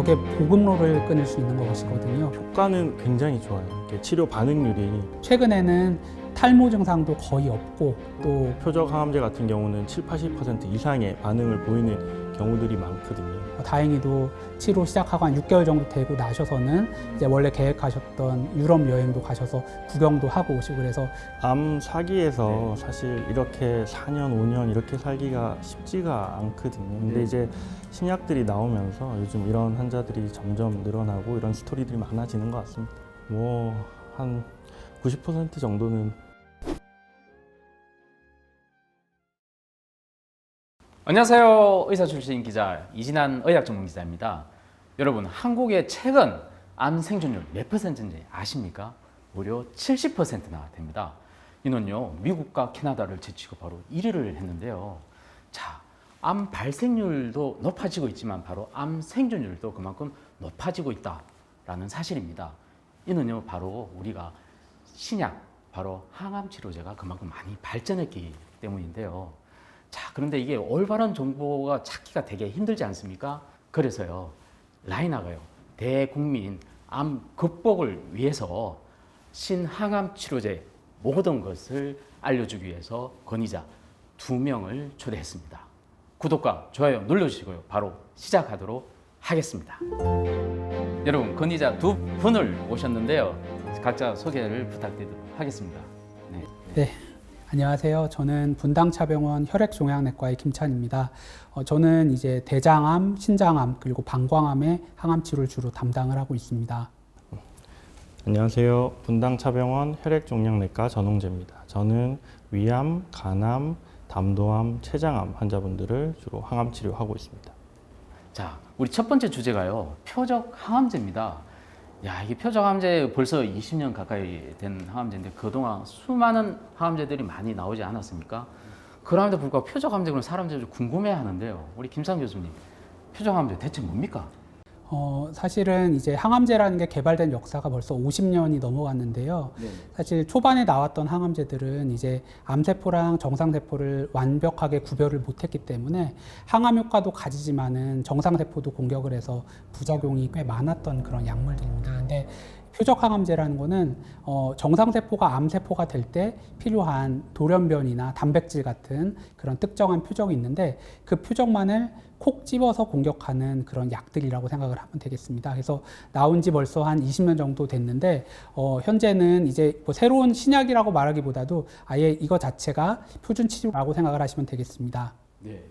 벽의 보급로를 끊을 수 있는 것이거든요. 효과는 굉장히 좋아요. 이렇게 치료 반응률이 최근에는 탈모 증상도 거의 없고 또 표적 항암제 같은 경우는 70-80% 이상의 반응을 보이는 경우들이 많거든요. 다행히도 치료 시작하고 한 6개월 정도 되고 나셔서는 이제 원래 계획하셨던 유럽 여행도 가셔서 구경도 하고 오시고 그래서 암 사기에서 사실 이렇게 4년, 5년 이렇게 살기가 쉽지가 않거든요. 근데 이제 신약들이 나오면서 요즘 이런 환자들이 점점 늘어나고 이런 스토리들이 많아지는 것 같습니다. 뭐 한 90% 정도는 안녕하세요. 의사 출신 기자 이진한 의학 전문 기자입니다. 여러분, 한국의 최근 암 생존율 몇 %인지 아십니까? 무려 70%나 됩니다. 이는요, 미국과 캐나다를 제치고 바로 1위를 했는데요. 자, 암 발생률도 높아지고 있지만 바로 암 생존율도 그만큼 높아지고 있다라는 사실입니다. 이는요, 바로 우리가 신약, 바로 항암 치료제가 그만큼 많이 발전했기 때문인데요. 자, 그런데 이게 올바른 정보가 찾기가 되게 힘들지 않습니까? 그래서요, 라이나가요, 대국민 암 극복을 위해서 신항암 치료제 모든 것을 알려주기 위해서 권위자 2명을 초대했습니다. 구독과 좋아요 눌러주시고요. 바로 시작하도록 하겠습니다. 여러분, 권위자 2분을 모셨는데요. 각자 소개를 부탁드리도록 하겠습니다. 네. 안녕하세요. 저는 분당차병원 혈액종양내과의 김찬입니다. 저는 이제 대장암, 신장암 그리고 방광암의 항암 치료를 주로 담당을 하고 있습니다. 안녕하세요. 분당차병원 혈액종양내과 전홍재입니다. 저는 위암, 간암, 담도암, 췌장암 환자분들을 주로 항암 치료하고 있습니다. 자, 우리 첫 번째 주제가요, 표적 항암제입니다. 야, 이게 표적 항암제 벌써 20년 가까이 된 항암제인데 그동안 수많은 항암제들이 많이 나오지 않았습니까? 그럼에도 불구하고 표적 항암제 그런 사람들이 좀 궁금해하는데요. 우리 김상 교수님, 표적 항암제 대체 뭡니까? 사실은 이제 항암제라는 게 개발된 역사가 벌써 50년이 넘어갔는데요. 사실 초반에 나왔던 항암제들은 이제 암세포랑 정상세포를 완벽하게 구별을 못했기 때문에 항암 효과도 가지지만은 정상세포도 공격을 해서 부작용이 꽤 많았던 그런 약물들입니다. 근데 표적 항암제라는 거는 정상세포가 암세포가 될 때 필요한 돌연변이나 단백질 같은 그런 특정한 표적이 있는데 그 표적만을 콕 집어서 공격하는 그런 약들이라고 생각을 하면 되겠습니다. 그래서 나온 지 벌써 한 20년 정도 됐는데 현재는 이제 뭐 새로운 신약이라고 말하기보다도 아예 이거 자체가 표준 치료라고 생각을 하시면 되겠습니다. 네.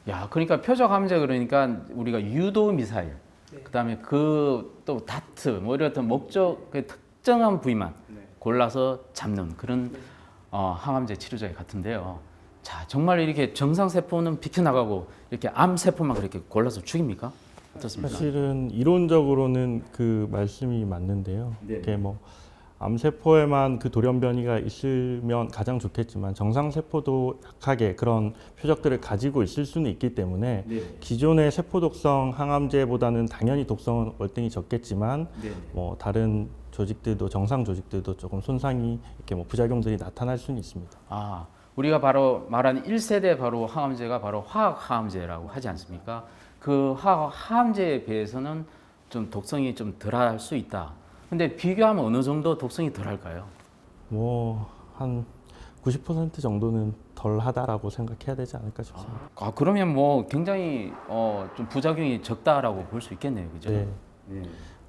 야, 그러니까 표적 항암제 그러니까 우리가 유도 미사일, 그다음에 그 또 다트 뭐 이런 어떤 목적 그 특정한 부위만 골라서 잡는 그런 항암제 치료제 같은데요. 자, 정말 이렇게 정상 세포는 비켜나가고 이렇게 암 세포만 그렇게 골라서 죽입니까? 어떻습니까? 사실은 이론적으로는 그 말씀이 맞는데요. 이렇게 뭐 암세포에만 그 돌연변이가 있으면 가장 좋겠지만 정상세포도 약하게 그런 표적들을 가지고 있을 수는 있기 때문에 기존의 세포독성 항암제보다는 당연히 독성은 월등히 적겠지만 뭐 다른 조직들도 정상 조직들도 조금 손상이 이렇게 뭐 부작용들이 나타날 수는 있습니다. 아, 우리가 바로 말하는 1세대 바로 항암제가 바로 화학 항암제라고 하지 않습니까? 그 화학 항암제에 비해서는 좀 독성이 좀 덜할 수 있다. 근데 비교하면 어느 정도 독성이 덜할까요? 뭐 한 90% 정도는 덜하다라고 생각해야 되지 않을까 싶습니다. 아, 그러면 뭐 굉장히 좀 부작용이 적다라고 볼 수 있겠네요, 그죠? 네.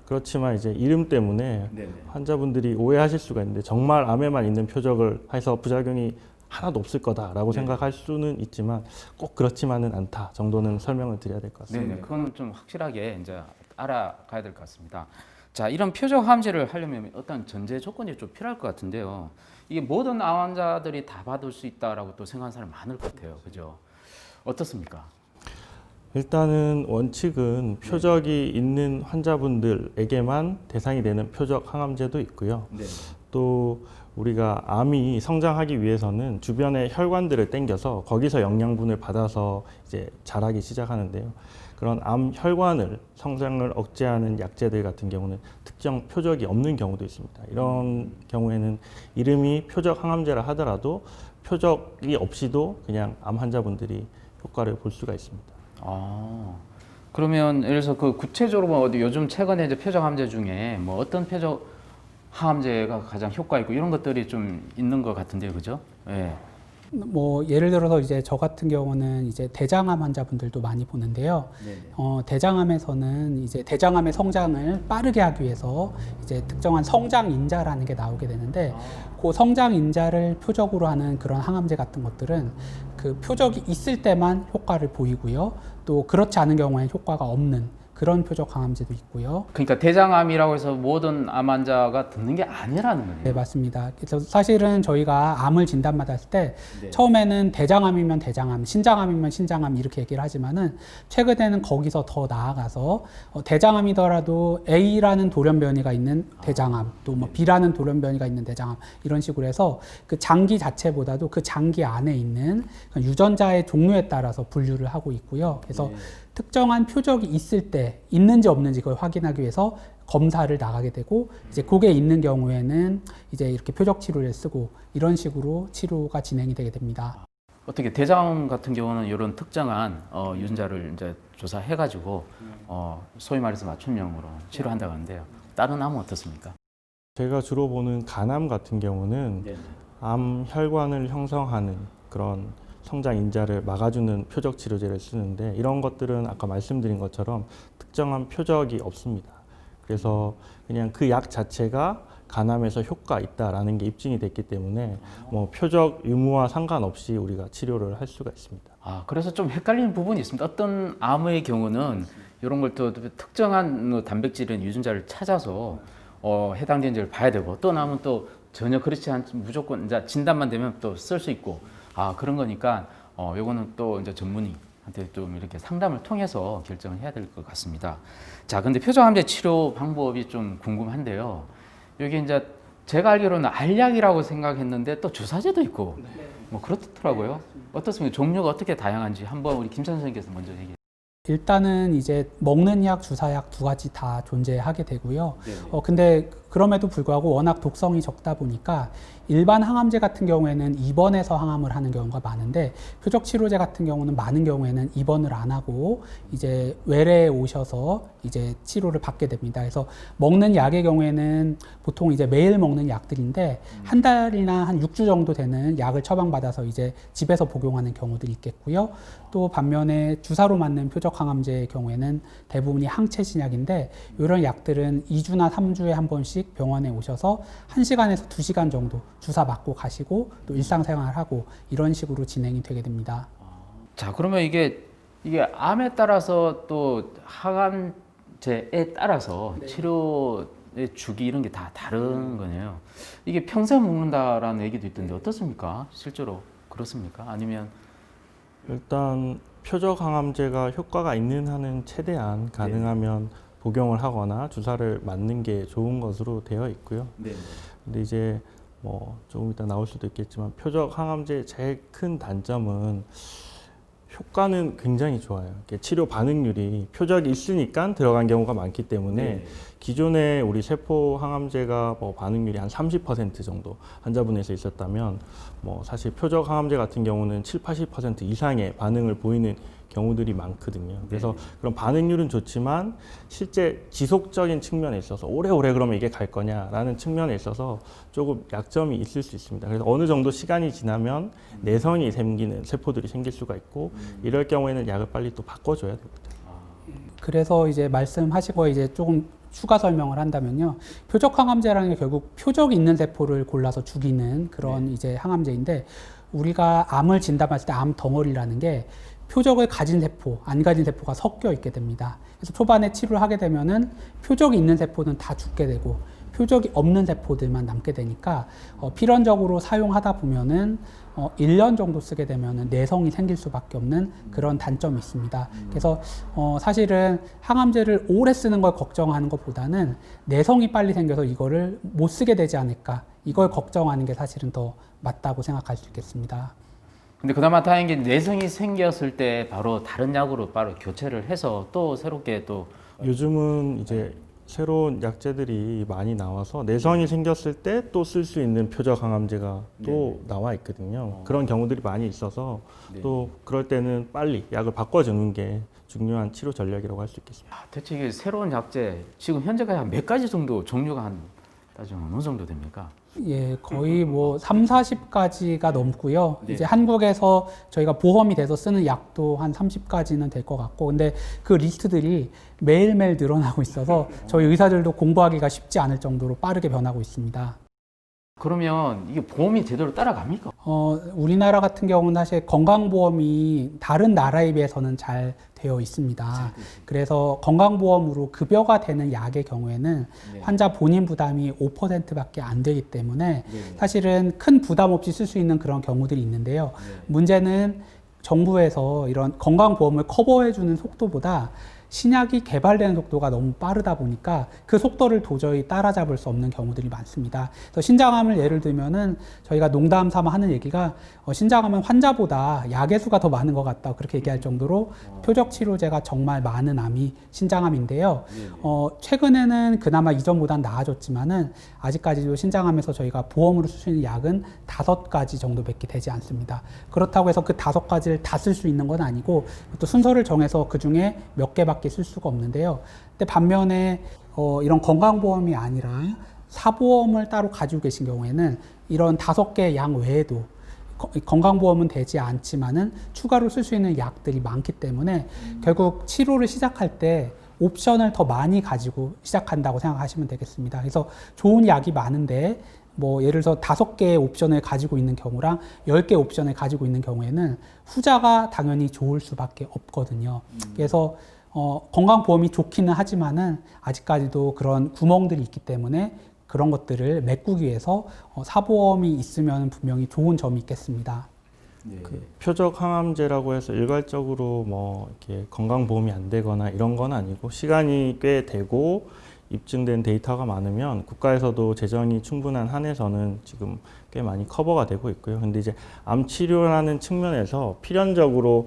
그렇지만 이제 이름 때문에 환자분들이 오해하실 수가 있는데 정말 암에만 있는 표적을 해서 부작용이 하나도 없을 거다라고 생각할 수는 있지만 꼭 그렇지만은 않다 정도는 설명을 드려야 될 것 같습니다. 네, 그건 좀 확실하게 이제 알아가야 될 것 같습니다. 자, 이런 표적 항암제를 하려면 어떤 전제 조건이 좀 필요할 것 같은데요. 이게 모든 암 환자들이 다 받을 수 있다라고 또 생각하는 사람 많을 것 같아요, 그죠? 어떻습니까? 일단은 원칙은 표적이 있는 환자분들에게만 대상이 되는 표적 항암제도 있고요. 또 우리가 암이 성장하기 위해서는 주변의 혈관들을 땡겨서 거기서 영양분을 받아서 이제 자라기 시작하는데요. 그런 암 혈관을 성장을 억제하는 약제들 같은 경우는 특정 표적이 없는 경우도 있습니다. 이런 경우에는 이름이 표적 항암제라 하더라도 표적이 없이도 그냥 암 환자분들이 효과를 볼 수가 있습니다. 아, 그러면 예를 들어서 그 구체적으로 뭐 어디 요즘 최근에 이제 표적 항암제 중에 뭐 어떤 표적 항암제가 가장 효과 있고 이런 것들이 좀 있는 것 같은데요, 그죠? 예. 뭐 예를 들어서 이제 저 같은 경우는 이제 대장암 환자분들도 많이 보는데요. 대장암에서는 이제 대장암의 성장을 빠르게 하기 위해서 이제 특정한 성장 인자라는 게 나오게 되는데 그 성장 인자를 표적으로 하는 그런 항암제 같은 것들은 그 표적이 있을 때만 효과를 보이고요. 또 그렇지 않은 경우에는 효과가 없는 그런 표적 항암제도 있고요. 그러니까 대장암이라고 해서 모든 암 환자가 듣는 게 아니라는 거예요. 네, 맞습니다. 그래서 사실은 저희가 암을 진단받았을 때 네. 처음에는 대장암이면 대장암, 신장암이면 신장암 이렇게 얘기를 하지만은 최근에는 거기서 더 나아가서 대장암이더라도 A라는 돌연변이가 있는 대장암, 또 뭐 B라는 돌연변이가 있는 대장암 이런 식으로 해서 그 장기 자체보다도 그 장기 안에 있는 유전자의 종류에 따라서 분류를 하고 있고요. 그래서 특정한 표적이 있을 때 있는지 없는지 그걸 확인하기 위해서 검사를 나가게 되고 이제 그게 있는 경우에는 이제 이렇게 표적 치료를 쓰고 이런 식으로 치료가 진행이 되게 됩니다. 어떻게 대장암 같은 경우는 이런 특정한 유전자를 이제 조사해가지고 소위 말해서 맞춤형으로 치료한다고 하는데요. 다른 암은 어떻습니까? 제가 주로 보는 간암 같은 경우는 암 혈관을 형성하는 그런 성장 인자를 막아주는 표적 치료제를 쓰는데 이런 것들은 아까 말씀드린 것처럼 특정한 표적이 없습니다. 그래서 그냥 그 약 자체가 간암에서 효과 있다라는 게 입증이 됐기 때문에 뭐 표적 유무와 상관없이 우리가 치료를 할 수가 있습니다. 아, 그래서 좀 헷갈리는 부분이 있습니다. 어떤 암의 경우는 이런 걸 또 특정한 단백질인 유전자를 찾아서 해당되는지를 봐야 되고 어떤 암은 또 전혀 그렇지 않지 무조건 이제 진단만 되면 또 쓸 수 있고 그런 거니까 요거는 또 이제 전문의한테 좀 이렇게 상담을 통해서 결정을 해야 될 것 같습니다. 자, 근데 표적암제 치료 방법이 좀 궁금한데요. 여기 이제 제가 알기로는 알약이라고 생각했는데 또 주사제도 있고 뭐 그렇더라고요. 어떻습니까? 종류가 어떻게 다양한지 한번 우리 김 선생님께서 먼저 얘기해. 일단은 이제 먹는 약, 주사약 두 가지 다 존재하게 되고요. 근데 그럼에도 불구하고 워낙 독성이 적다 보니까 일반 항암제 같은 경우에는 입원해서 항암을 하는 경우가 많은데 표적 치료제 같은 경우는 많은 경우에는 입원을 안 하고 이제 외래에 오셔서 이제 치료를 받게 됩니다. 그래서 먹는 약의 경우에는 보통 이제 매일 먹는 약들인데 한 달이나 한 6주 정도 되는 약을 처방받아서 이제 집에서 복용하는 경우들이 있겠고요. 또 반면에 주사로 맞는 표적 항암제의 경우에는 대부분이 항체 신약인데 이런 약들은 2주나 3주에 한 번씩 병원에 오셔서 1시간에서 2시간 정도 주사 맞고 가시고 또 일상생활하고 이런 식으로 진행이 되게 됩니다. 자, 그러면 이게 암에 따라서 또 항암제에 따라서 치료의 주기 이런 게 다 다른 거네요. 이게 평생 먹는다라는 얘기도 있던데 어떻습니까? 실제로 그렇습니까? 아니면 일단 표적 항암제가 효과가 있는 한은 최대한 가능하면 복용을 하거나 주사를 맞는 게 좋은 것으로 되어 있고요. 근데 이제 뭐 조금 이따 나올 수도 있겠지만 표적 항암제의 제일 큰 단점은 효과는 굉장히 좋아요. 치료 반응률이 표적이 있으니까 들어간 경우가 많기 때문에 기존에 우리 세포 항암제가 뭐 반응률이 한 30% 정도 환자분에서 있었다면 뭐 사실 표적 항암제 같은 경우는 7, 80% 이상의 반응을 보이는 경우들이 많거든요. 그래서 그런 반응률은 좋지만 실제 지속적인 측면에 있어서 오래오래 그러면 이게 갈 거냐라는 측면에 있어서 조금 약점이 있을 수 있습니다. 그래서 어느 정도 시간이 지나면 내성이 생기는 세포들이 생길 수가 있고 이럴 경우에는 약을 빨리 또 바꿔줘야 됩니다. 그래서 이제 말씀하신 거 이제 조금 추가 설명을 한다면요. 표적 항암제라는 게 결국 표적이 있는 세포를 골라서 죽이는 그런 이제 항암제인데 우리가 암을 진단했을 때 암 덩어리라는 게 표적을 가진 세포, 안 가진 세포가 섞여 있게 됩니다. 그래서 초반에 치료를 하게 되면은 표적이 있는 세포는 다 죽게 되고 표적이 없는 세포들만 남게 되니까 필연적으로 사용하다 보면은 1년 정도 쓰게 되면은 내성이 생길 수밖에 없는 그런 단점이 있습니다. 그래서 사실은 항암제를 오래 쓰는 걸 걱정하는 것보다는 내성이 빨리 생겨서 이거를 못 쓰게 되지 않을까 이걸 걱정하는 게 사실은 더 맞다고 생각할 수 있겠습니다. 근데 그나마 다행인 게 내성이 생겼을 때 바로 다른 약으로 바로 교체를 해서 또 새롭게 또 요즘은 이제 새로운 약제들이 많이 나와서 내성이 생겼을 때 또 쓸 수 있는 표적 항암제가 또 나와 있거든요. 그런 경우들이 많이 있어서 또 그럴 때는 빨리 약을 바꿔주는 게 중요한 치료 전략이라고 할 수 있겠습니다. 대체 이게 새로운 약제 지금 현재까지 한 몇 가지 정도 종류가 한 따지면 어느 정도 됩니까? 예, 거의 뭐 3, 40가지가 넘고요. 네. 이제 한국에서 저희가 보험이 돼서 쓰는 약도 한 30가지는 될 것 같고, 근데 그 리스트들이 매일매일 늘어나고 있어서 저희 의사들도 공부하기가 쉽지 않을 정도로 빠르게 변하고 있습니다. 그러면 이게 보험이 제대로 따라갑니까? 우리나라 같은 경우는 사실 건강보험이 다른 나라에 비해서는 잘 되어 있습니다. 그래서 건강보험으로 급여가 되는 약의 경우에는 네. 환자 본인 부담이 5%밖에 안 되기 때문에 네. 사실은 큰 부담 없이 쓸 수 있는 그런 경우들이 있는데요. 네. 문제는 정부에서 이런 건강보험을 커버해주는 속도보다 신약이 개발되는 속도가 너무 빠르다 보니까 그 속도를 도저히 따라잡을 수 없는 경우들이 많습니다. 그래서 신장암을 예를 들면은 저희가 농담 삼아 하는 얘기가 신장암은 환자보다 약의 수가 더 많은 것 같다 그렇게 얘기할 정도로 표적 치료제가 정말 많은 암이 신장암인데요. 최근에는 그나마 이전보단 나아졌지만은 아직까지도 신장암에서 저희가 보험으로 쓸 수 있는 약은 5가지 정도밖에 되지 않습니다. 그렇다고 해서 그 5가지를 다 쓸 수 있는 건 아니고 또 순서를 정해서 그 중에 몇 개밖에 쓸 수가 없는데요. 근데 반면에 이런 건강보험이 아니라 사보험을 따로 가지고 계신 경우에는 이런 5개 약 외에도 건강보험은 되지 않지만은 추가로 쓸 수 있는 약들이 많기 때문에 결국 치료를 시작할 때 옵션을 더 많이 가지고 시작한다고 생각하시면 되겠습니다. 그래서 좋은 약이 많은데 뭐 예를 들어서 5개의 옵션을 가지고 있는 경우랑 10개 옵션을 가지고 있는 경우에는 후자가 당연히 좋을 수밖에 없거든요. 그래서 건강보험이 좋기는 하지만은 아직까지도 그런 구멍들이 있기 때문에 그런 것들을 메꾸기 위해서 사보험이 있으면 분명히 좋은 점이 있겠습니다. 네. 표적 항암제라고 해서 일괄적으로 뭐 이렇게 건강보험이 안 되거나 이런 건 아니고 시간이 꽤 되고 입증된 데이터가 많으면 국가에서도 재정이 충분한 한에서는 지금 꽤 많이 커버가 되고 있고요. 근데 이제 암 치료라는 측면에서 필연적으로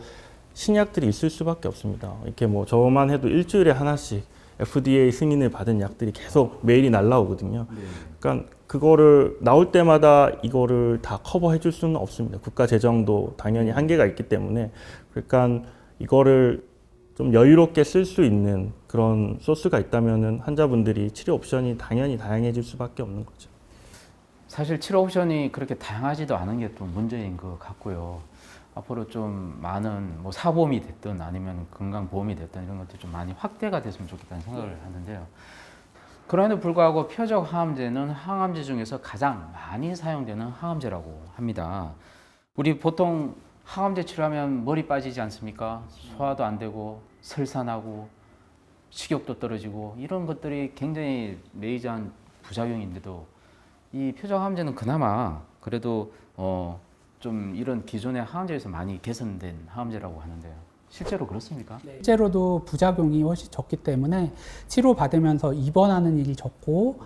신약들이 있을 수밖에 없습니다. 이렇게 뭐 저만 해도 일주일에 하나씩 FDA 승인을 받은 약들이 계속 메일이 날라오거든요. 네. 그러니까 그거를 나올 때마다 이거를 다 커버해 줄 수는 없습니다. 국가 재정도 당연히 한계가 있기 때문에 그러니까 이거를 좀 여유롭게 쓸 수 있는 그런 소스가 있다면은 환자분들이 치료 옵션이 당연히 다양해질 수밖에 없는 거죠. 사실 치료 옵션이 그렇게 다양하지도 않은 게 또 문제인 것 같고요. 앞으로 좀 많은 뭐 사보험이 됐든 아니면 건강보험이 됐든 이런 것도 좀 많이 확대가 됐으면 좋겠다는 생각을 하는데요. 그럼에도 불구하고 표적 항암제는 항암제 중에서 가장 많이 사용되는 항암제라고 합니다. 우리 보통 항암제 치료하면 머리 빠지지 않습니까? 소화도 안 되고 설사나고 식욕도 떨어지고 이런 것들이 굉장히 메이저한 부작용인데도 이 표적 항암제는 그나마 그래도 좀 이런 기존의 항암제에서 많이 개선된 항암제라고 하는데요. 실제로 그렇습니까? 실제로도 부작용이 훨씬 적기 때문에 치료받으면서 입원하는 일이 적고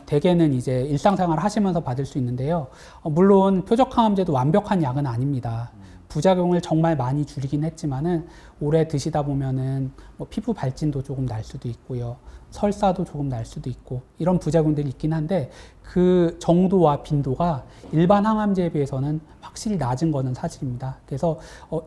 대개는 이제 일상생활 하시면서 받을 수 있는데요. 물론 표적 항암제도 완벽한 약은 아닙니다. 부작용을 정말 많이 줄이긴 했지만은 오래 드시다 보면은 뭐 피부 발진도 조금 날 수도 있고요. 설사도 조금 날 수도 있고 이런 부작용들이 있긴 한데 그 정도와 빈도가 일반 항암제에 비해서는 확실히 낮은 거는 사실입니다. 그래서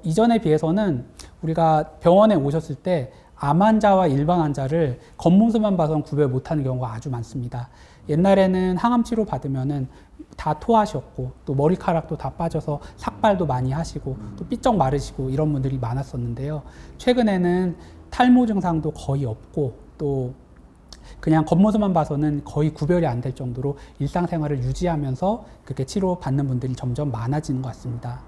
이전에 비해서는 우리가 병원에 오셨을 때 암 환자와 일반 환자를 겉모습만 봐서는 구별 못하는 경우가 아주 많습니다. 옛날에는 항암 치료 받으면은 다 토하셨고 또 머리카락도 다 빠져서 삭발도 많이 하시고 또 삐쩍 마르시고 이런 분들이 많았었는데요. 최근에는 탈모 증상도 거의 없고 또 그냥 겉모습만 봐서는 거의 구별이 안 될 정도로 일상생활을 유지하면서 그렇게 치료받는 분들이 점점 많아지는 것 같습니다.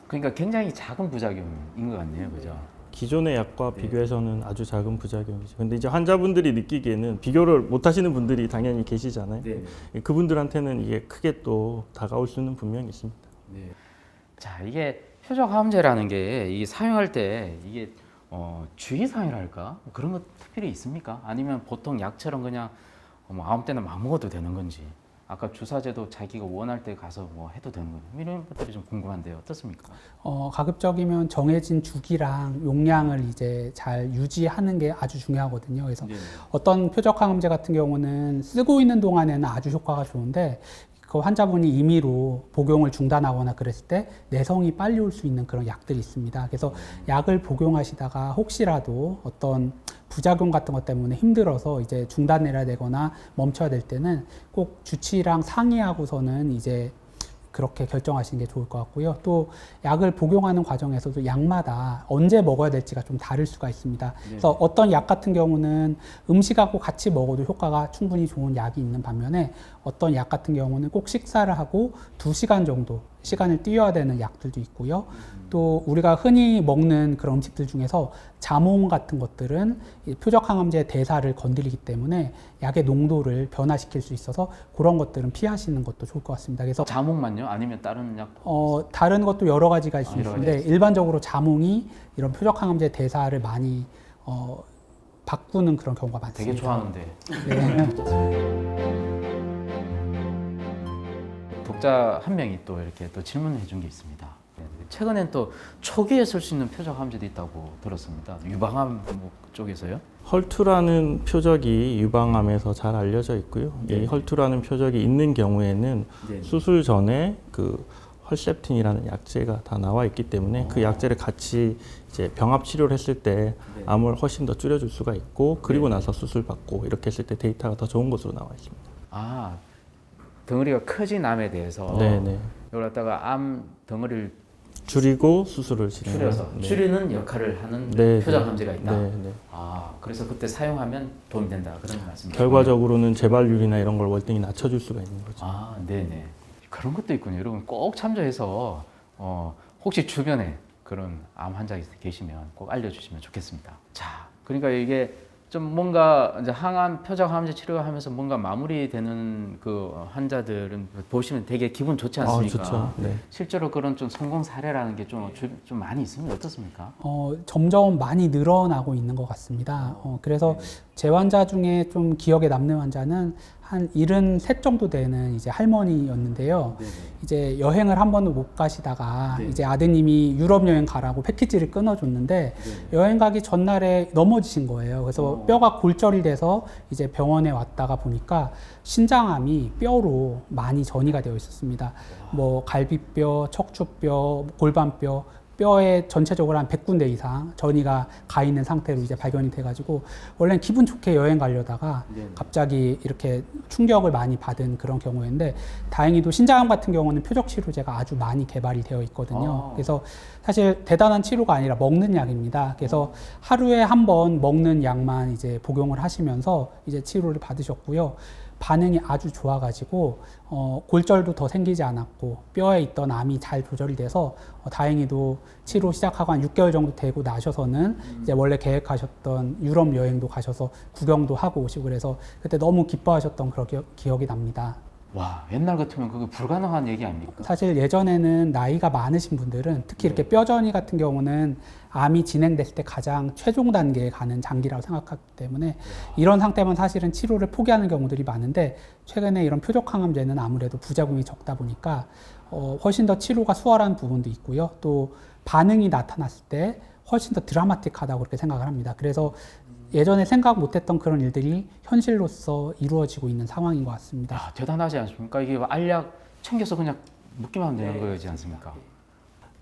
그러니까 굉장히 작은 부작용인 것 같네요, 그죠? 기존의 약과 비교해서는 아주 작은 부작용이죠. 근데 이제 환자분들이 느끼기에는 비교를 못 하시는 분들이 당연히 계시잖아요. 네. 그분들한테는 이게 크게 또 다가올 수는 분명히 있습니다. 네. 자, 이게 표적 항암제라는 게 이게 사용할 때 이게 주의사항이랄까 뭐 그런 것 특별히 있습니까? 아니면 보통 약처럼 그냥 뭐 아무 때나 막 먹어도 되는 건지, 아까 주사제도 자기가 원할 때 가서 뭐 해도 되는 건지 이런 것들이 좀 궁금한데요. 어떻습니까? 가급적이면 정해진 주기랑 용량을 이제 잘 유지하는 게 아주 중요하거든요. 그래서 네. 어떤 표적 항암제 같은 경우는 쓰고 있는 동안에는 아주 효과가 좋은데 그 환자분이 임의로 복용을 중단하거나 그랬을 때 내성이 빨리 올 수 있는 그런 약들이 있습니다. 그래서 약을 복용하시다가 혹시라도 어떤 부작용 같은 것 때문에 힘들어서 이제 중단해야 되거나 멈춰야 될 때는 꼭 주치의랑 상의하고서는 이제 그렇게 결정하시는 게 좋을 것 같고요. 또 약을 복용하는 과정에서도 약마다 언제 먹어야 될지가 좀 다를 수가 있습니다. 그래서 어떤 약 같은 경우는 음식하고 같이 먹어도 효과가 충분히 좋은 약이 있는 반면에 어떤 약 같은 경우는 꼭 식사를 하고 2시간 정도 시간을 띄워야 되는 약들도 있고요. 또 우리가 흔히 먹는 그런 음식들 중에서 자몽 같은 것들은 이 표적항암제 대사를 건드리기 때문에 약의 농도를 변화시킬 수 있어서 그런 것들은 피하시는 것도 좋을 것 같습니다. 그래서 자몽만요? 아니면 다른 약? 다른 것도 여러 가지가 있을 수 여러 있는데 일반적으로 자몽이 이런 표적항암제 대사를 많이 바꾸는 그런 경우가 많습니다. 되게 좋아하는데. 네. 독자 한 명이 또 이렇게 또 질문해 준 게 있습니다. 최근엔 또 초기에 쓸 수 있는 표적 항암제도 있다고 들었습니다. 유방암 쪽에서요? 헐투라는 표적이 유방암에서 잘 알려져 있고요. 네. 이 헐투라는 표적이 있는 경우에는 네. 수술 전에 그 헐셉틴이라는 약제가 다 나와 있기 때문에 그 약제를 같이 이제 병합 치료를 했을 때 네. 암을 훨씬 더 줄여줄 수가 있고 그리고 나서 수술 받고 이렇게 했을 때 데이터가 더 좋은 것으로 나와 있습니다. 아, 덩어리가 커진 암에 대해서 네네. 이걸 갖다가 암 덩어리를 줄이고 수술을 진행해요. 줄여서 줄이는 역할을 하는 네, 표적 네. 항암제가 있다. 네, 네. 아, 그래서 그때 사용하면 도움이 된다 그런 말씀이죠. 결과적으로는 재발률이나 이런 걸 월등히 낮춰줄 수가 있는 거죠. 아, 네네. 그런 것도 있군요. 여러분 꼭 참조해서 혹시 주변에 그런 암 환자 계시면 꼭 알려주시면 좋겠습니다. 자, 그러니까 이게 좀 뭔가 이제 항암 표적 항암제 치료하면서 뭔가 마무리되는 그 환자들은 보시면 되게 기분 좋지 않습니까? 좋죠. 네. 실제로 그런 좀 성공 사례라는 게 좀 많이 있습니다. 어떻습니까? 점점 많이 늘어나고 있는 것 같습니다. 그래서 제 환자 중에 좀 기억에 남는 환자는 한 73 정도 되는 이제 할머니였는데요. 이제 여행을 한 번도 못 가시다가 이제 아드님이 유럽 여행 가라고 패키지를 끊어줬는데 여행 가기 전날에 넘어지신 거예요. 그래서 뼈가 골절이 돼서 이제 병원에 왔다가 보니까 신장암이 뼈로 많이 전이가 되어 있었습니다. 뭐 갈비뼈, 척추뼈, 골반뼈, 뼈에 전체적으로 한 100군데 이상 전이가 가 있는 상태로 이제 발견이 돼가지고 원래는 기분 좋게 여행 가려다가 갑자기 이렇게 충격을 많이 받은 그런 경우였는데 다행히도 신장암 같은 경우는 표적 치료제가 아주 많이 개발이 되어 있거든요. 그래서 사실 대단한 치료가 아니라 먹는 약입니다. 그래서 하루에 한 번 먹는 약만 이제 복용을 하시면서 이제 치료를 받으셨고요. 반응이 아주 좋아가지고 골절도 더 생기지 않았고 뼈에 있던 암이 잘 조절이 돼서 다행히도 치료 시작하고 한 6개월 정도 되고 나셔서는 이제 원래 계획하셨던 유럽 여행도 가셔서 구경도 하고 오시고 그래서 그때 너무 기뻐하셨던 그런 기억이 납니다. 와, 옛날 같으면 그게 불가능한 얘기 아닙니까? 사실 예전에는 나이가 많으신 분들은 특히 이렇게 뼈전이 같은 경우는 암이 진행됐을 때 가장 최종 단계에 가는 장기라고 생각하기 때문에 이런 상태면 사실은 치료를 포기하는 경우들이 많은데 최근에 이런 표적 항암제는 아무래도 부작용이 적다 보니까 훨씬 더 치료가 수월한 부분도 있고요. 또 반응이 나타났을 때 훨씬 더 드라마틱하다고 그렇게 생각을 합니다. 그래서 예전에 생각 못했던 그런 일들이 현실로서 이루어지고 있는 상황인 것 같습니다. 야, 대단하지 않습니까? 이게 알약 챙겨서 그냥 먹기만 하면 되는 거지 않습니까?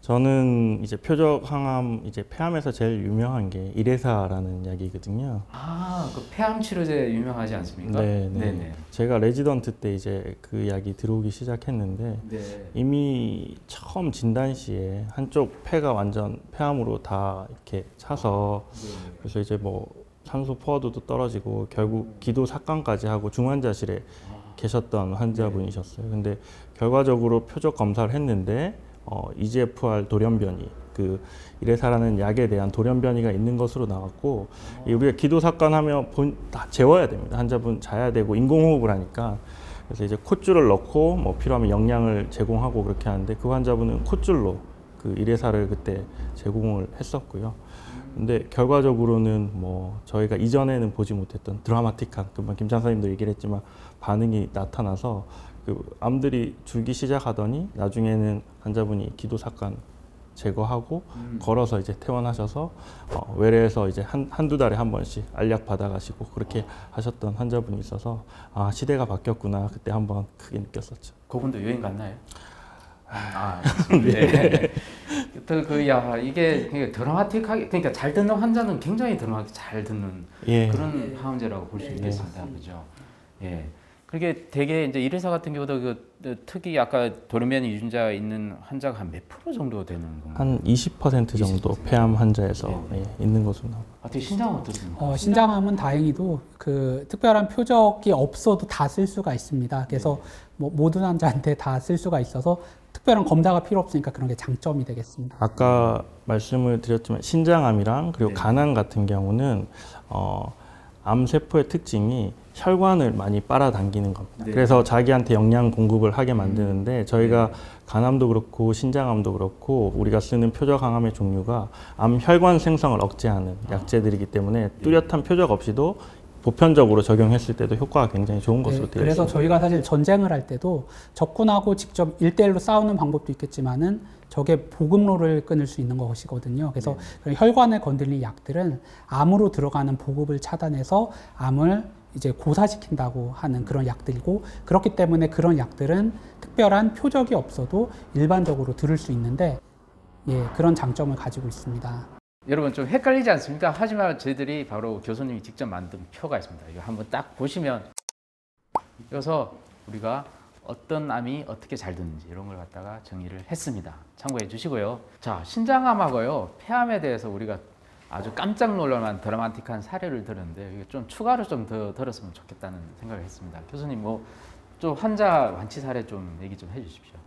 저는 이제 표적 항암 이제 폐암에서 제일 유명한 게 이레사라는 약이거든요. 아, 그 폐암 치료제 유명하지 않습니까? 네, 네. 네네. 제가 레지던트 때 이제 그 약이 들어오기 시작했는데 네. 이미 처음 진단 시에 한쪽 폐가 완전 폐암으로 다 이렇게 차서 그래서 이제 뭐 산소 포화도도 떨어지고 결국 기도 삭감까지 하고 중환자실에 계셨던 환자분이셨어요. 근데 결과적으로 표적 검사를 했는데 EGFR 돌연변이 그 이레사라는 약에 대한 돌연변이가 있는 것으로 나왔고 우리가 기도 삭감하면 다 재워야 됩니다. 환자분 자야 되고 인공호흡을 하니까 그래서 이제 콧줄을 넣고 뭐 필요하면 영양을 제공하고 그렇게 하는데 그 환자분은 콧줄로 그 이레사를 그때 제공을 했었고요. 근데 결과적으로는 뭐 저희가 이전에는 보지 못했던 드라마틱한 금방 김 찬사님도 얘기를 했지만 반응이 나타나서 그 암들이 줄기 시작하더니 나중에는 환자분이 기도 삭감 제거하고 걸어서 이제 퇴원하셔서 외래에서 이제 한두 달에 한 번씩 알약 받아가시고 그렇게 하셨던 환자분이 있어서 아, 시대가 바뀌었구나 그때 한번 크게 느꼈었죠. 그분도 여행 갔나요? 네. 이게 굉장히 드라마틱하게, 그러니까 잘 듣는 환자는 굉장히 드라마틱 잘 듣는 예. 그런 항암제라고 볼 수 있겠습니다. 그죠? 예. 그게 되게 이제 이래서 같은 경우도 특히 아까 돌연 유전자 있는 환자가 한 몇 프로 정도 되는 건가요? 한 20% 정도 20%? 폐암 환자에서 예, 있는 것으로 나옵니다. 되게 신장은 어떻습니까? 신장암은 다행히도 그 특별한 표적이 없어도 다 쓸 수가 있습니다. 그래서 뭐 모든 환자한테 다 쓸 수가 있어서 특별한 검사가 필요 없으니까 그런 게 장점이 되겠습니다. 아까 말씀을 드렸지만 신장암이랑 그리고 네. 간암 같은 경우는 암세포의 특징이 혈관을 많이 빨아당기는 겁니다. 네. 그래서 자기한테 영양 공급을 하게 만드는데 저희가 간암도 그렇고 신장암도 그렇고 우리가 쓰는 표적 항암의 종류가 암 혈관 생성을 억제하는 약제들이기 때문에 뚜렷한 표적 없이도 보편적으로 적용했을 때도 효과가 굉장히 좋은 것으로 되어 그래서 있습니다. 저희가 사실 전쟁을 할 때도 적군하고 직접 1대1로 싸우는 방법도 있겠지만은 저게 보급로를 끊을 수 있는 것이거든요. 그래서 그런 혈관을 건드릴 약들은 암으로 들어가는 보급을 차단해서 암을 이제 고사시킨다고 하는 그런 약들이고, 그렇기 때문에 그런 약들은 특별한 표적이 없어도 일반적으로 들을 수 있는데 그런 장점을 가지고 있습니다. 여러분 좀 헷갈리지 않습니까? 하지만 저희들이 바로 교수님이 직접 만든 표가 있습니다. 이거 한번 딱 보시면 여기서 우리가 어떤 암이 어떻게 잘 듣는지 이런 걸 갖다가 정의를 했습니다. 참고해 주시고요. 자, 신장암하고요, 폐암에 대해서 우리가 아주 깜짝 놀랄만한 드라마틱한 사례를 들었는데 이게 좀 추가로 좀 더 들었으면 좋겠다는 생각을 했습니다. 교수님 뭐 좀 환자 완치 사례 좀 얘기 좀 해주십시오.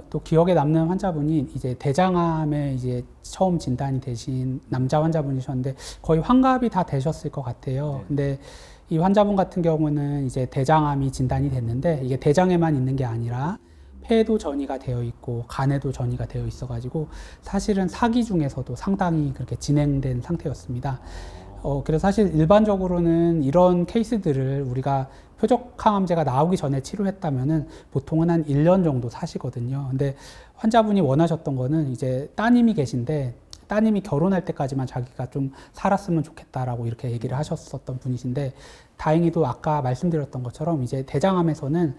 또 기억에 남는 환자분이 이제 대장암에 이제 처음 진단이 되신 남자 환자분이셨는데 거의 환갑이 다 되셨을 것 같아요. 네. 근데 이 환자분 같은 경우는 이제 대장암이 진단이 됐는데 이게 대장에만 있는 게 아니라 폐에도 전이가 되어 있고 간에도 전이가 되어 있어가지고 사실은 사기 중에서도 상당히 그렇게 진행된 상태였습니다. 그래서 사실 일반적으로는 이런 케이스들을 우리가 표적 항암제가 나오기 전에 치료했다면은 보통은 한 1년 정도 사시거든요. 근데 환자분이 원하셨던 거는 이제 따님이 계신데 따님이 결혼할 때까지만 자기가 좀 살았으면 좋겠다라고 이렇게 얘기를 하셨었던 분이신데, 다행히도 아까 말씀드렸던 것처럼 이제 대장암에서는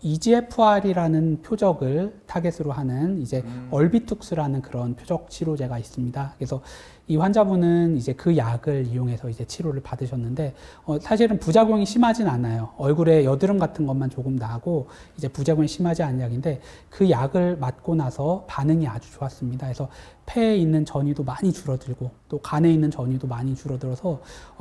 EGFR이라는 표적을 타겟으로 하는 이제 얼비투스라는 그런 표적 치료제가 있습니다. 그래서 이 환자분은 이제 그 약을 이용해서 이제 치료를 받으셨는데 사실은 부작용이 심하진 않아요. 얼굴에 여드름 같은 것만 조금 나고 이제 부작용이 심하지 않은 약인데 그 약을 맞고 나서 반응이 아주 좋았습니다. 그래서 폐에 있는 전이도 많이 줄어들고 또 간에 있는 전이도 많이 줄어들어서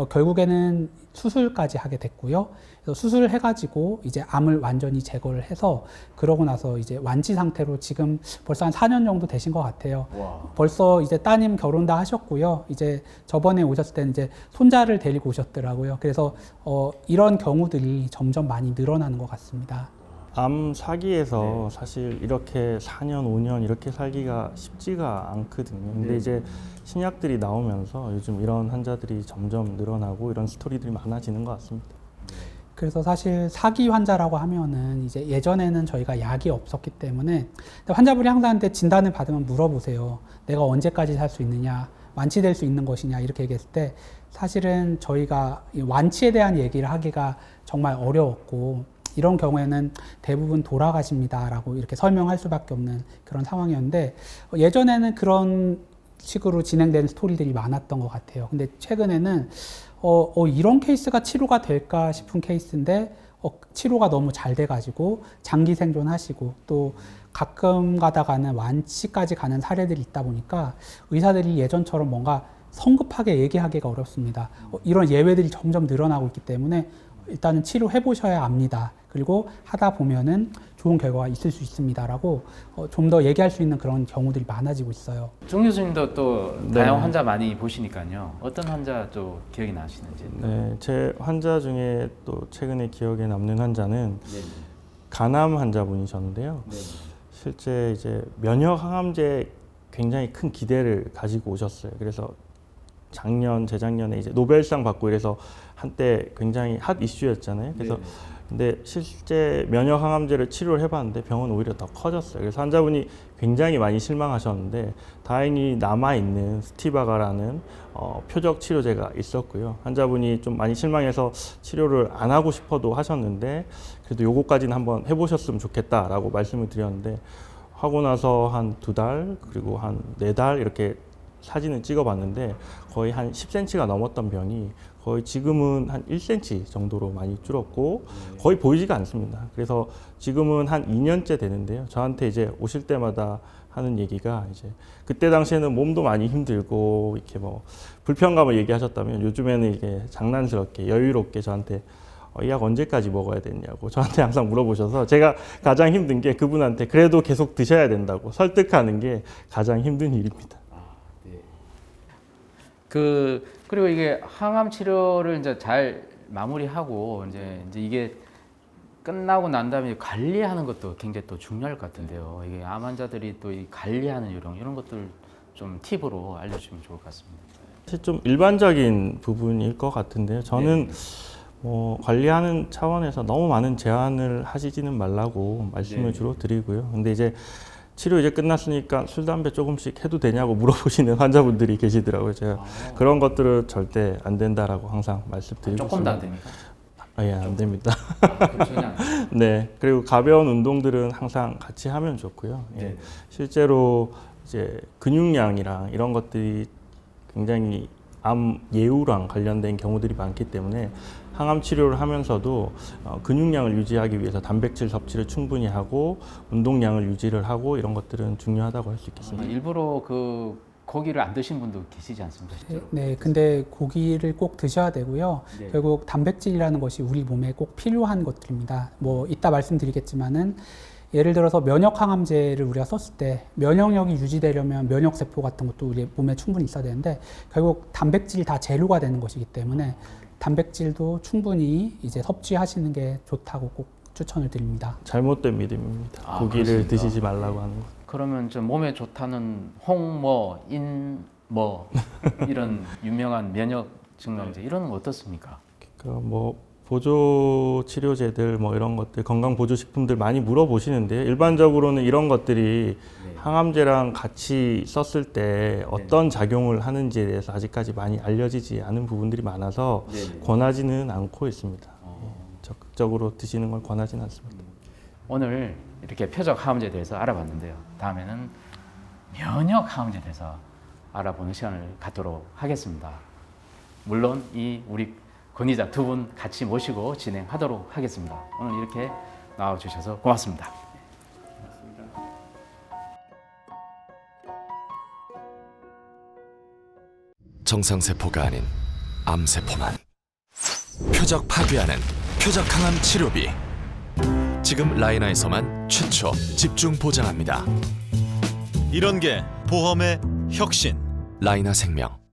결국에는 수술까지 하게 됐고요. 그래서 수술을 해가지고 이제 암을 완전히 제거를 해서 그러고 나서 이제 완치 상태로 지금 벌써 한 4년 정도 되신 것 같아요. 와. 벌써 이제 따님 결혼 다 하셨고요. 이제 저번에 오셨을 때는 이제 손자를 데리고 오셨더라고요. 그래서 이런 경우들이 점점 많이 늘어나는 것 같습니다. 암 사기에서 사실 이렇게 4년, 5년 이렇게 살기가 쉽지가 않거든요. 근데 이제 신약들이 나오면서 요즘 이런 환자들이 점점 늘어나고 이런 스토리들이 많아지는 것 같습니다. 그래서 사실 사기 환자라고 하면은 이제 예전에는 저희가 약이 없었기 때문에 환자분이 항상 진단을 받으면 물어보세요. 내가 언제까지 살 수 있느냐, 완치될 수 있는 것이냐 이렇게 얘기했을 때 사실은 저희가 이 완치에 대한 얘기를 하기가 정말 어려웠고, 이런 경우에는 대부분 돌아가십니다라고 이렇게 설명할 수밖에 없는 그런 상황이었는데 예전에는 그런 식으로 진행된 스토리들이 많았던 것 같아요. 근데 최근에는 이런 케이스가 치료가 될까 싶은 케이스인데 치료가 너무 잘 돼가지고 장기 생존하시고 또 가끔 가다가는 완치까지 가는 사례들이 있다 보니까 의사들이 예전처럼 뭔가 성급하게 얘기하기가 어렵습니다. 이런 예외들이 점점 늘어나고 있기 때문에 일단은 치료해 보셔야 압니다. 그리고 하다 보면은 좋은 결과가 있을 수 있습니다라고 좀 더 얘기할 수 있는 그런 경우들이 많아지고 있어요. 정 교수님도 또 네. 다양한 환자 많이 보시니까요. 어떤 환자 또 기억이 나시는지. 네, 제 환자 중에 또 최근에 기억에 남는 환자는 간암 환자분이셨는데요. 실제 이제 면역 항암제에 굉장히 큰 기대를 가지고 오셨어요. 그래서 재작년에 이제 노벨상 받고 이래서 한때 굉장히 핫 이슈였잖아요. 그래서 근데 실제 면역 항암제를 치료를 해봤는데 병은 오히려 더 커졌어요. 그래서 환자분이 굉장히 많이 실망하셨는데 다행히 남아있는 스티바가라는 표적 치료제가 있었고요. 환자분이 좀 많이 실망해서 치료를 안 하고 싶어도 하셨는데 그래도 요거까지는 한번 해보셨으면 좋겠다라고 말씀을 드렸는데 하고 나서 한 2달 그리고 한 4달 이렇게 사진을 찍어봤는데 거의 한 10cm가 넘었던 병이 거의 지금은 한 1cm 정도로 많이 줄었고 거의 보이지가 않습니다. 그래서 지금은 한 2년째 되는데요. 저한테 이제 오실 때마다 하는 얘기가 이제 그때 당시에는 몸도 많이 힘들고 이렇게 뭐 불편감을 얘기하셨다면 요즘에는 이게 장난스럽게 여유롭게 저한테 이 약 언제까지 먹어야 되냐고 저한테 항상 물어보셔서 제가 가장 힘든 게 그분한테 그래도 계속 드셔야 된다고 설득하는 게 가장 힘든 일입니다. 그리고 이게 항암 치료를 이제 잘 마무리하고 이제 이게 끝나고 난 다음에 관리하는 것도 굉장히 또 중요할 것 같은데요. 이게 암 환자들이 또 이 관리하는 요령 이런 것들 좀 팁으로 알려주시면 좋을 것 같습니다. 사실 좀 일반적인 부분일 것 같은데요. 저는 뭐 관리하는 차원에서 너무 많은 제한을 하시지는 말라고 말씀을 주로 드리고요. 근데 이제 치료 이제 끝났으니까 술, 담배 조금씩 해도 되냐고 물어보시는 환자분들이 계시더라고요. 제가 그런 것들은 절대 안 된다라고 항상 말씀드리고 조금도 안 됩니까? 예, 안 됩니다. 전혀 안 돼요. 네, 그리고 가벼운 운동들은 항상 같이 하면 좋고요. 예, 실제로 이제 근육량이랑 이런 것들이 굉장히 암 예후랑 관련된 경우들이 많기 때문에 항암 치료를 하면서도 근육량을 유지하기 위해서 단백질 섭취를 충분히 하고 운동량을 유지를 하고 이런 것들은 중요하다고 할 수 있겠습니다. 일부러 그 고기를 안 드신 분도 계시지 않습니까? 실제로? 네, 근데 고기를 꼭 드셔야 되고요. 네. 결국 단백질이라는 것이 우리 몸에 꼭 필요한 것들입니다. 뭐 이따 말씀드리겠지만은 예를 들어서 면역 항암제를 우리가 썼을 때 면역력이 유지되려면 면역 세포 같은 것도 우리 몸에 충분히 있어야 되는데 결국 단백질이 다 재료가 되는 것이기 때문에 단백질도 충분히 이제 섭취하시는 게 좋다고 꼭 추천을 드립니다. 잘못된 믿음입니다. 고기를 그렇습니까? 드시지 말라고 하는 것. 그러면 좀 몸에 좋다는 홍뭐, 인뭐 이런 유명한 면역 증강제 이런 건 어떻습니까? 그러니까 뭐 보조 치료제들 뭐 이런 것들 건강 보조 식품들 많이 물어보시는데요. 일반적으로는 이런 것들이 항암제랑 같이 썼을 때 어떤 작용을 하는지에 대해서 아직까지 많이 알려지지 않은 부분들이 많아서 권하지는 않고 있습니다. 적극적으로 드시는 걸 권하지는 않습니다. 오늘 이렇게 표적 항암제에 대해서 알아봤는데요. 다음에는 면역 항암제에 대해서 알아보는 시간을 갖도록 하겠습니다. 물론 이 우리 권위자 두 분 같이 모시고 진행하도록 하겠습니다. 오늘 이렇게 나와주셔서 고맙습니다. 정상세포가 아닌 암세포만 표적 파괴하는 표적 항암 치료비 지금 라이나에서만 최초 집중 보장합니다. 이런 게 보험의 혁신. 라이나 생명